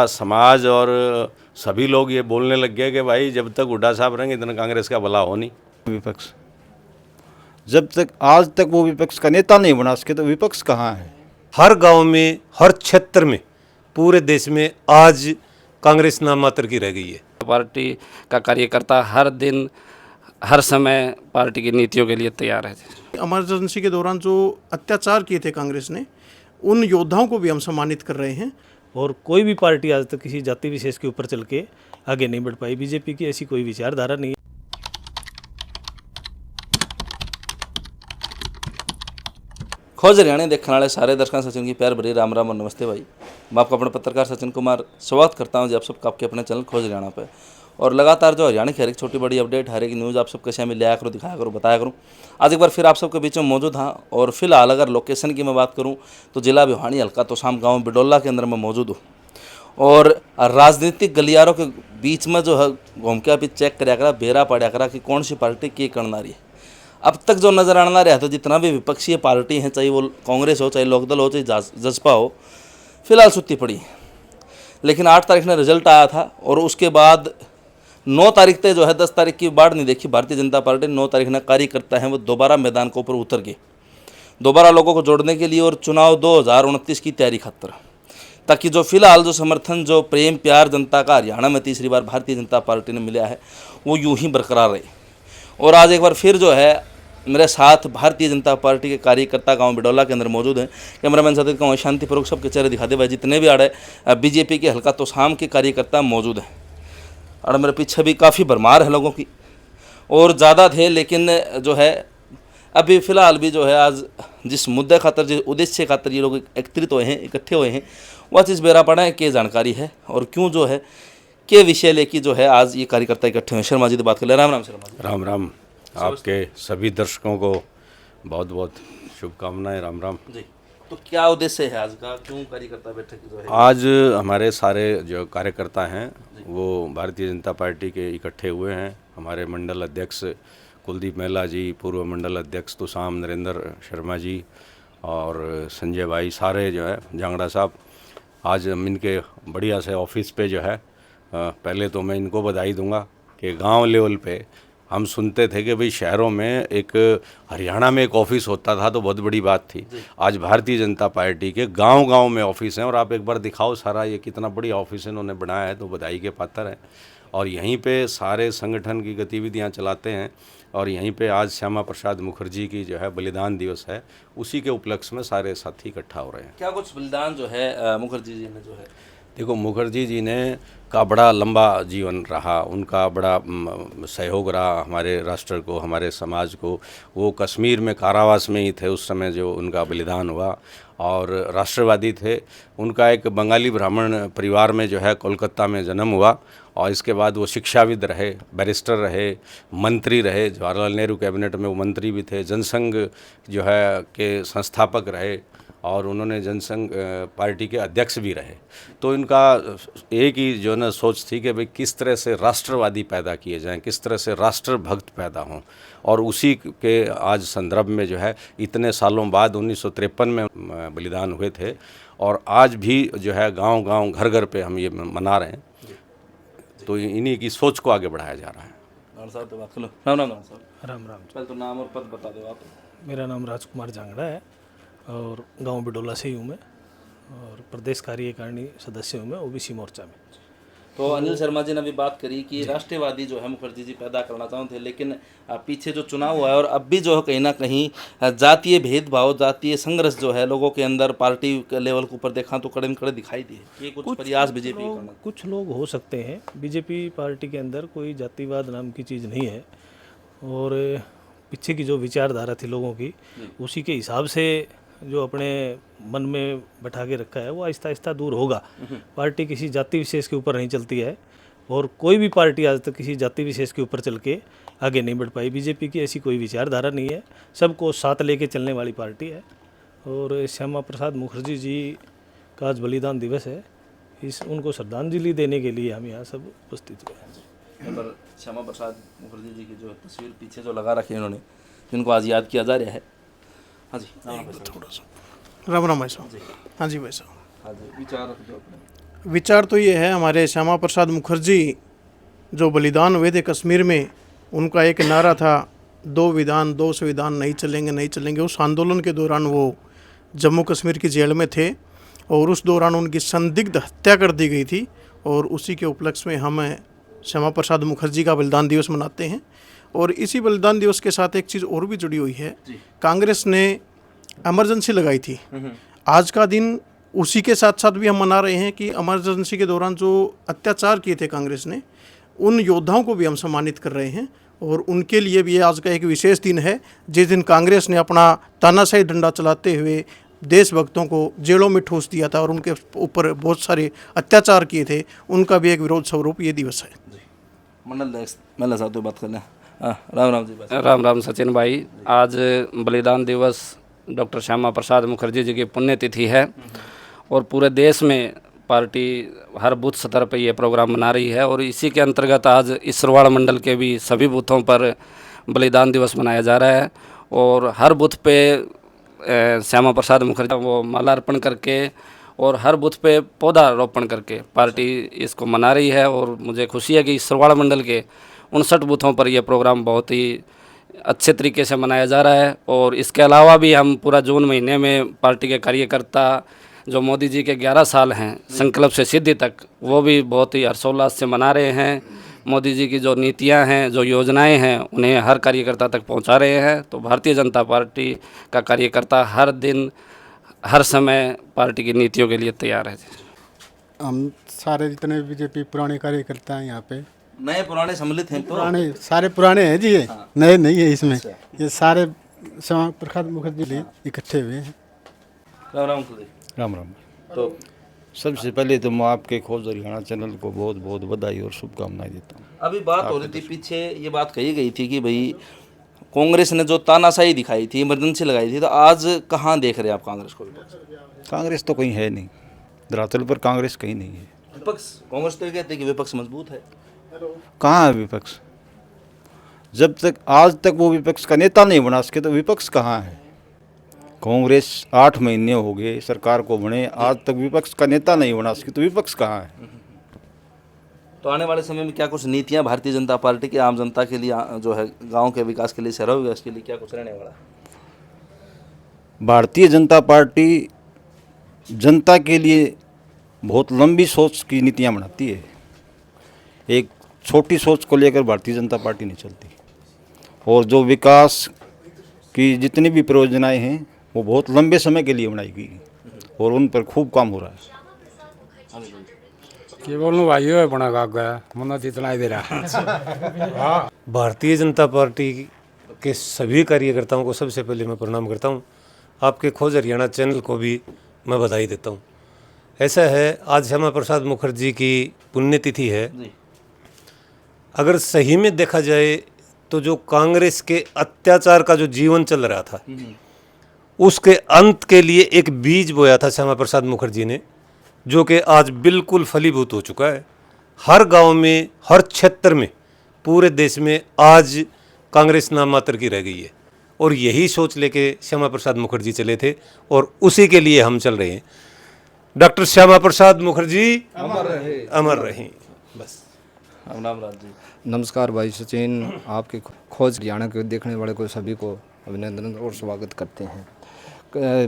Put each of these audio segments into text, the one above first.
समाज और सभी लोग ये बोलने लग गए कि भाई जब तक हुड्डा साहब रहेंगे इतना कांग्रेस का भला हो नहीं। विपक्ष जब तक आज तक वो विपक्ष का नेता नहीं बना सके तो विपक्ष कहाँ है। हर गांव में, हर क्षेत्र में, पूरे देश में आज कांग्रेस नाम मात्र की रह गई है। पार्टी का कार्यकर्ता हर दिन हर समय पार्टी की नीतियों के लिए तैयार है। इमरजेंसी के दौरान जो अत्याचार किए थे कांग्रेस ने, उन योद्धाओं को भी हम सम्मानित कर रहे हैं। और कोई भी पार्टी आज तक किसी जाति विशेष के ऊपर चल के आगे नहीं बढ़ पाई। बीजेपी की ऐसी कोई विचारधारा नहीं है। खोज हरियाणा देखने वाले सारे दर्शकों सचिन की प्यार भरी राम राम और नमस्ते भाई। मैं आपका अपना पत्रकार सचिन कुमार स्वागत करता हूं जी आप सबका आपके अपने चैनल खोज हरियाणा पे। और लगातार जो हरियाणा की हर एक छोटी बड़ी अपडेट, हर एक न्यूज़ आप सबके सामने लाया करूँ, दिखाया करूँ, बताया करूँ। आज एक बार फिर आप सबके बीच में मौजूद हाँ। और फिलहाल अगर लोकेशन की मैं बात करूँ तो जिला भिवानी हल्का तोशाम गाँव बिडोला के अंदर मैं मौजूद हूँ। और राजनीतिक गलियारों के बीच में जो है घूम के अभी चेक कराया करा, बेरा पड़ा करा कि कौन सी पार्टी की करना रही है। अब तक जो नज़र आना रहा तो जितना भी विपक्षीय पार्टी हैं, चाहे वो कांग्रेस हो, चाहे लोकदल हो, चाहे जसपा हो, फिलहाल सुत्ती पड़ी। लेकिन 8 तारीख में रिजल्ट आया था और उसके बाद 9 तारीख तक जो है 10 तारीख की बाढ़ नहीं देखी भारतीय जनता पार्टी। 9 तारीख ने कार्यकर्ता हैं वो दोबारा मैदान के ऊपर उतर गए, दोबारा लोगों को जोड़ने के लिए और चुनाव 2029 की तैयारी खातर, ताकि जो फिलहाल जो समर्थन, जो प्रेम प्यार जनता का हरियाणा में तीसरी बार भारतीय जनता पार्टी ने मिला है वो यूं ही बरकरार रहे। और आज एक बार फिर जो है मेरे साथ भारतीय जनता पार्टी के कार्यकर्ता गांव बिडोला के अंदर मौजूद हैं। कैमरामैन साथ गाँव शांतिपूर्वक सबके चेहरे दिखा दे भाई, जितने भी आड़े बीजेपी के हल्का तोशाम के कार्यकर्ता मौजूद हैं। और मेरे पीछे भी काफ़ी भरमार है लोगों की, और ज़्यादा थे, लेकिन जो है अभी फ़िलहाल भी जो है आज जिस मुद्दे खातर, जिस उद्देश्य खातर ये लोग एकत्रित हुए हैं, इकट्ठे हुए हैं, वह चीज़ बेरा पड़ा है कि जानकारी है और क्यों जो है के विषय लेके जो है आज ये कार्यकर्ता इकट्ठे हुए। शर्मा जी से बात कर ले। राम राम शर्मा जी। राम राम, आपके सभी दर्शकों को बहुत बहुत शुभकामनाएं। राम राम जी। तो क्या उद्देश्य है आज का, क्यों कार्यकर्ता बैठक जो है? आज हमारे सारे जो कार्यकर्ता हैं वो भारतीय जनता पार्टी के इकट्ठे हुए हैं। हमारे मंडल अध्यक्ष कुलदीप मेहला जी, पूर्व मंडल अध्यक्ष तोशाम नरेंद्र शर्मा जी और संजय भाई, सारे जो है जांगड़ा साहब, आज हम इनके बढ़िया से ऑफिस पे जो है, पहले तो मैं इनको बधाई दूंगा कि गांव लेवल पे हम सुनते थे कि भाई शहरों में एक, हरियाणा में एक ऑफिस होता था तो बहुत बड़ी बात थी। आज भारतीय जनता पार्टी के गांव-गांव में ऑफिस हैं और आप एक बार दिखाओ सारा ये कितना बड़ी ऑफिस इन्होंने बनाया है, तो बधाई के पात्र हैं। और यहीं पे सारे संगठन की गतिविधियां चलाते हैं। और यहीं पे आज श्यामा प्रसाद मुखर्जी की जो है बलिदान दिवस है, उसी के उपलक्ष्य में सारे साथी इकट्ठा हो रहे हैं। क्या कुछ बलिदान जो है मुखर्जी जी ने जो है? देखो, मुखर्जी जी ने का बड़ा लंबा जीवन रहा, उनका बड़ा सहयोग रहा हमारे राष्ट्र को, हमारे समाज को। वो कश्मीर में कारावास में ही थे उस समय जो उनका बलिदान हुआ, और राष्ट्रवादी थे। उनका एक बंगाली ब्राह्मण परिवार में जो है कोलकाता में जन्म हुआ, और इसके बाद वो शिक्षाविद रहे, बैरिस्टर रहे, मंत्री रहे। जवाहरलाल नेहरू कैबिनेट में वो मंत्री भी थे, जनसंघ जो है के संस्थापक रहे, और उन्होंने जनसंघ पार्टी के अध्यक्ष भी रहे। तो इनका एक ही जो ना सोच थी कि भाई किस तरह से राष्ट्रवादी पैदा किए जाएं, किस तरह से राष्ट्रभक्त पैदा हों। और उसी के आज संदर्भ में जो है इतने सालों बाद 1953 में बलिदान हुए थे, और आज भी जो है गांव-गांव, घर-घर पे हम ये मना रहे हैं। तो इन्हीं की सोच को आगे बढ़ाया जा रहा है। राम राम साहब। राम राम। पहले तो नाम और पद बता दो आप। मेरा नाम राजकुमार जांगड़ा है और गांव बिडोला से ही हूँ मैं, और प्रदेश कार्यकारिणी सदस्य हूँ मैं ओबीसी मोर्चा में। तो अनिल शर्मा जी ने अभी बात करी कि राष्ट्रवादी जो है मुखर्जी जी पैदा करना चाहते थे, लेकिन पीछे जो चुनाव हुआ है और अब भी जो है कहीं ना कहीं जातीय भेदभाव, जातीय संघर्ष जो है लोगों के अंदर पार्टी के लेवल के ऊपर देखा तो कड़े कड़े दिखाई दिए। ये कुछ प्रयास बीजेपी करना, कुछ लोग हो सकते हैं। बीजेपी पार्टी के अंदर कोई जातिवाद नाम की चीज़ नहीं है, और पीछे की जो विचारधारा थी लोगों की, उसी के हिसाब से जो अपने मन में बैठा के रखा है वो आहिस्ता आहिस्ता दूर होगा। पार्टी किसी जाति विशेष के ऊपर नहीं चलती है, और कोई भी पार्टी आज तक किसी जाति विशेष के ऊपर चल के आगे नहीं बढ़ पाई। बीजेपी की ऐसी कोई विचारधारा नहीं है, सबको साथ लेके चलने वाली पार्टी है। और श्यामा प्रसाद मुखर्जी जी का आज बलिदान दिवस है, उनको श्रद्धांजलि देने के लिए हम यहाँ सब उपस्थित हुए हैं। पर श्यामा प्रसाद मुखर्जी जी की जो तस्वीर पीछे जो लगा रखी है इन्होंने, जिनको आज याद किया जा रहा है। हाँ जी, थोड़ा सा राम राम भाई साहब। हाँ जी भाई साहब। हाँ जी, विचार जो अपने विचार तो ये है, हमारे श्यामा प्रसाद मुखर्जी जो बलिदान हुए थे कश्मीर में, उनका एक नारा था, 2 विधान 2 संविधान नहीं चलेंगे नहीं चलेंगे। उस आंदोलन के दौरान वो जम्मू कश्मीर की जेल में थे और उस दौरान उनकी संदिग्ध हत्या कर दी गई थी, और उसी के उपलक्ष्य में हम श्यामा प्रसाद मुखर्जी का बलिदान दिवस मनाते हैं। और इसी बलिदान दिवस के साथ एक चीज़ और भी जुड़ी हुई है, कांग्रेस ने इमरजेंसी लगाई थी। आज का दिन उसी के साथ साथ भी हम मना रहे हैं कि इमरजेंसी के दौरान जो अत्याचार किए थे कांग्रेस ने, उन योद्धाओं को भी हम सम्मानित कर रहे हैं, और उनके लिए भी ये आज का एक विशेष दिन है, जिस दिन कांग्रेस ने अपना तानाशाही डंडा चलाते हुए देशभक्तों को जेलों में ठूस दिया था और उनके ऊपर बहुत सारे अत्याचार किए थे। उनका भी एक विरोध स्वरूप ये दिवस है। मंडल महिला साहब तो बात कर लें। राम राम जी। बस राम राम सचिन भाई। आज बलिदान दिवस डॉक्टर श्यामा प्रसाद मुखर्जी जी की पुण्यतिथि है, और पूरे देश में पार्टी हर बूथ स्तर पर यह प्रोग्राम मना रही है, और इसी के अंतर्गत आज इसरवाड़ मंडल के भी सभी बूथों पर बलिदान दिवस मनाया जा रहा है। और हर बूथ पे श्यामा प्रसाद मुखर्जी वो मालार्पण करके और हर बूथ पे पौधा रोपण करके पार्टी इसको मना रही है। और मुझे खुशी है कि इसरवाड़ मंडल के 59 बूथों पर यह प्रोग्राम बहुत ही अच्छे तरीके से मनाया जा रहा है। और इसके अलावा भी हम पूरा जून महीने में पार्टी के कार्यकर्ता जो मोदी जी के 11 साल हैं संकल्प से सिद्धि तक, वो भी बहुत ही हर्षोल्लास से मना रहे हैं। मोदी जी की जो नीतियां हैं, जो योजनाएं हैं, उन्हें हर कार्यकर्ता तक पहुंचा रहे हैं। तो भारतीय जनता पार्टी का कार्यकर्ता हर दिन हर समय पार्टी की नीतियों के लिए तैयार है। हम सारे जितने बीजेपी पुराने कार्यकर्ता हैं यहाँ पे, नए पुराने सम्मिलित हैं। तो पुराने सारे पुराने हैं जी, ये नए नहीं है इसमें। ये सारे श्यामा प्रसाद मुखर्जी लिए इकट्ठे हुए हैं। राम राम कुलदीप। राम राम। तो सबसे पहले तो मैं आपके खोज हरियाणा चैनल को बहुत बहुत बधाई और शुभकामनाएं देता हूँ। अभी बात हो रही थी, पीछे ये बात कही गई थी कि भाई कांग्रेस ने जो तानाशाही दिखाई थी, इमरजेंसी लगाई थी, तो आज कहाँ देख रहे हैं आप कांग्रेस को? कांग्रेस तो कहीं है नहीं, धरातल पर कांग्रेस कहीं नहीं है। विपक्ष, कांग्रेस तो ये कहते हैं कि विपक्ष मजबूत है। कहाँ है विपक्ष? जब तक आज तक वो विपक्ष का नेता नहीं बना सके तो विपक्ष कहाँ है? कांग्रेस 8 महीने हो गए सरकार को बने, आज तक विपक्ष का नेता नहीं बना सके तो विपक्ष कहाँ है? तो आने वाले समय में क्या कुछ नीतियां भारतीय जनता पार्टी की आम जनता के लिए जो है गांव के विकास के लिए, शहरों के विकास के लिए क्या कुछ रहने वाला है? भारतीय जनता पार्टी जनता के लिए बहुत लंबी सोच की नीतियां बनाती है। एक छोटी सोच को लेकर भारतीय जनता पार्टी नहीं चलती, और जो विकास की जितनी भी परियोजनाएं हैं वो बहुत लंबे समय के लिए बनाई गई और उन पर खूब काम हो रहा है। ये बोलूँ भाई है बना गया मना इतना ही दे रहा। भारतीय जनता पार्टी के सभी कार्यकर्ताओं को सबसे पहले मैं प्रणाम करता हूं। आपके खोज हरियाणा चैनल को भी मैं बधाई देता हूं। ऐसा है, आज श्यामा प्रसाद मुखर्जी की पुण्यतिथि है। अगर सही में देखा जाए तो जो कांग्रेस के अत्याचार का जो जीवन चल रहा था, उसके अंत के लिए एक बीज बोया था श्यामा प्रसाद मुखर्जी ने, जो कि आज बिल्कुल फलीभूत हो चुका है। हर गांव में, हर क्षेत्र में, पूरे देश में आज कांग्रेस नाम मात्र की रह गई है। और यही सोच लेके श्यामा प्रसाद मुखर्जी चले थे, और उसी के लिए हम चल रहे हैं। डॉक्टर श्यामा प्रसाद मुखर्जी अमर रहे, अमर रहें। बस। राम राज जी। नमस्कार भाई सचिन, आपके खोज हरियाणा के देखने वाले को सभी को अभिनंदन और स्वागत करते हैं।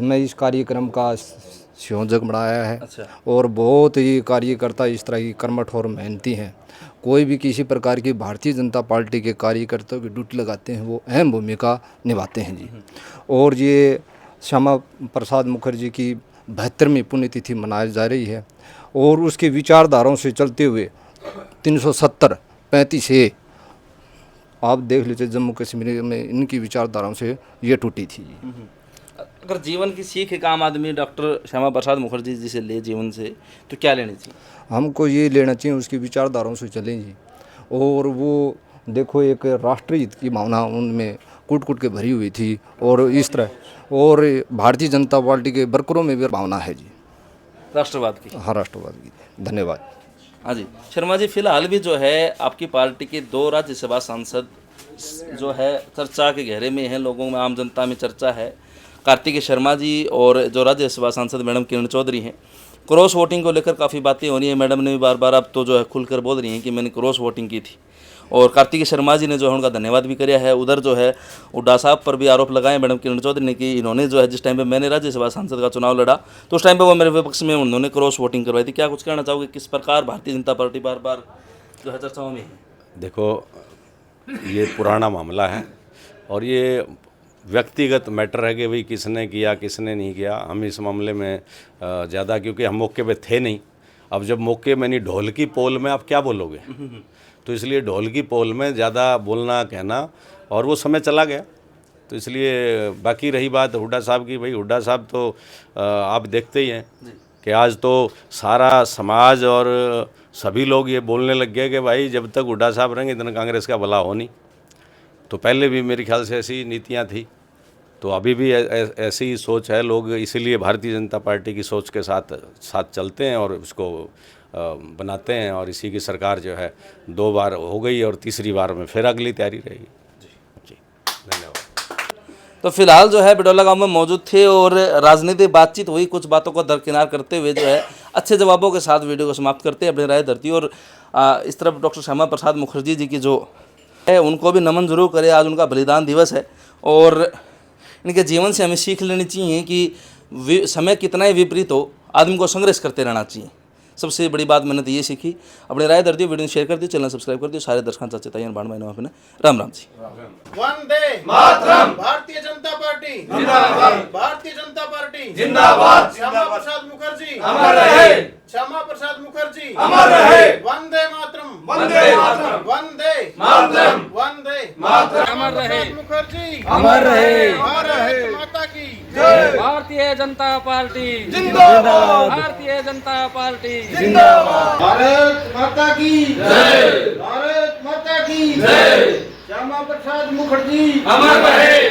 मैं इस कार्यक्रम का संयोजक बनाया है। और बहुत ही कार्यकर्ता इस तरह की कर्मठ और मेहनती हैं। कोई भी किसी प्रकार की भारतीय जनता पार्टी के कार्यकर्ताओं की ड्यूटी लगाते हैं, वो अहम भूमिका निभाते हैं जी। और ये श्यामा प्रसाद मुखर्जी की 72वीं पुण्यतिथि मनाई जा रही है, और उसकी विचारधाराओं से चलते हुए 370 35 है, आप देख लीजिए जम्मू कश्मीर में इनकी विचारधाराओं से ये टूटी थी। अगर जीवन की सीख एक आम आदमी डॉक्टर श्यामा प्रसाद मुखर्जी जी से ले जीवन से, तो क्या लेनी चाहिए? हमको ये लेना चाहिए, उसकी विचारधाराओं से चलें जी। और वो देखो, एक राष्ट्रीय हित की भावना उनमें कूट कूट के भरी हुई थी, और इस तरह और भारतीय जनता पार्टी के वर्करों में भी भावना है जी, राष्ट्रवाद की। हाँ, राष्ट्रवाद की। धन्यवाद। हाँ जी शर्मा जी, फिलहाल भी जो है आपकी पार्टी के 2 राज्यसभा सांसद जो है चर्चा के घेरे में हैं, लोगों में, आम जनता में चर्चा है। कार्तिकेय शर्मा जी और जो राज्यसभा सांसद मैडम किरण चौधरी हैं, क्रॉस वोटिंग को लेकर काफ़ी बातें हो रही हैं। मैडम ने भी बार बार अब तो जो है खुलकर बोल रही हैं कि मैंने क्रॉस वोटिंग की थी, और कार्तिकी शर्मा जी ने जो है उनका धन्यवाद भी किया है। उधर जो है हुड्डा साहब पर भी आरोप लगाए मैडम किरण चौधरी ने कि इन्होंने जो है जिस टाइम पे मैंने राज्यसभा सांसद का चुनाव लड़ा तो उस टाइम पे वो मेरे विपक्ष में उन्होंने क्रॉस वोटिंग करवाई थी। क्या कुछ कहना चाहोगे, किस प्रकार भारतीय जनता पार्टी बार बार जो है चर्चाओं में है? देखो, ये पुराना मामला है और ये व्यक्तिगत मैटर है कि भाई किसने किया किसने नहीं किया। हम इस मामले में ज़्यादा, क्योंकि हम मौके पे थे नहीं। अब जब मौके में नहीं, ढोल की पोल में आप क्या बोलोगे, तो इसलिए ढोल की पोल में ज़्यादा बोलना कहना, और वो समय चला गया। तो इसलिए बाकी रही बात हुड्डा साहब की, भाई हुड्डा साहब तो आप देखते ही हैं कि आज तो सारा समाज और सभी लोग ये बोलने लग गए कि भाई जब तक हुड्डा साहब रहेंगे इतना कांग्रेस का भला हो नहीं। तो पहले भी मेरे ख्याल से ऐसी नीतियाँ थी, तो अभी भी ऐसी ही सोच है। लोग इसीलिए भारतीय जनता पार्टी की सोच के साथ चलते हैं और उसको बनाते हैं, और इसी की सरकार जो है 2 बार हो गई और तीसरी बार में फिर अगली तैयारी रहेगी। जी धन्यवाद। तो फिलहाल जो है बिडोला गांव में मौजूद थे और राजनीतिक बातचीत हुई। कुछ बातों को दरकिनार करते हुए जो है अच्छे जवाबों के साथ वीडियो को समाप्त करते हैं, अपनी राय धरती। और इस तरफ डॉक्टर श्यामा प्रसाद मुखर्जी जी की जो है उनको भी नमन जरूर करें। आज उनका बलिदान दिवस है और इनके जीवन से हमें सीख लेनी चाहिए कि समय कितना ही विपरीत हो, आदमी को संघर्ष करते रहना चाहिए। सबसे बड़ी बात मैंने तो ये सीखी। अपनी राय दर दियो, वीडियो शेयर कर दियो, चैनल सब्सक्राइब कर दियो। सारे दर्शकों चाचे ताई भाण भाई अपने राम राम जी। वंदे मातरम। भारतीय जनता पार्टी जिंदाबाद। भारतीय जनता पार्टी जिंदाबाद। श्यामा प्रसाद मुखर्जी अमर रहे। श्यामा प्रसाद मुखर्जी अमर रहे। वंदे मातरम। वंदे मातरम। वंदे मातरम। वंदे मातरम। अमर रहे। मुखर्जी अमर रहे। अमर रहे। माता की जय। भारतीय जनता पार्टी जिंदाबाद। भारतीय जनता पार्टी जिंदाबाद। भारत माता की जय। भारत माता की जय। श्यामा प्रसाद मुखर्जी अमर रहे।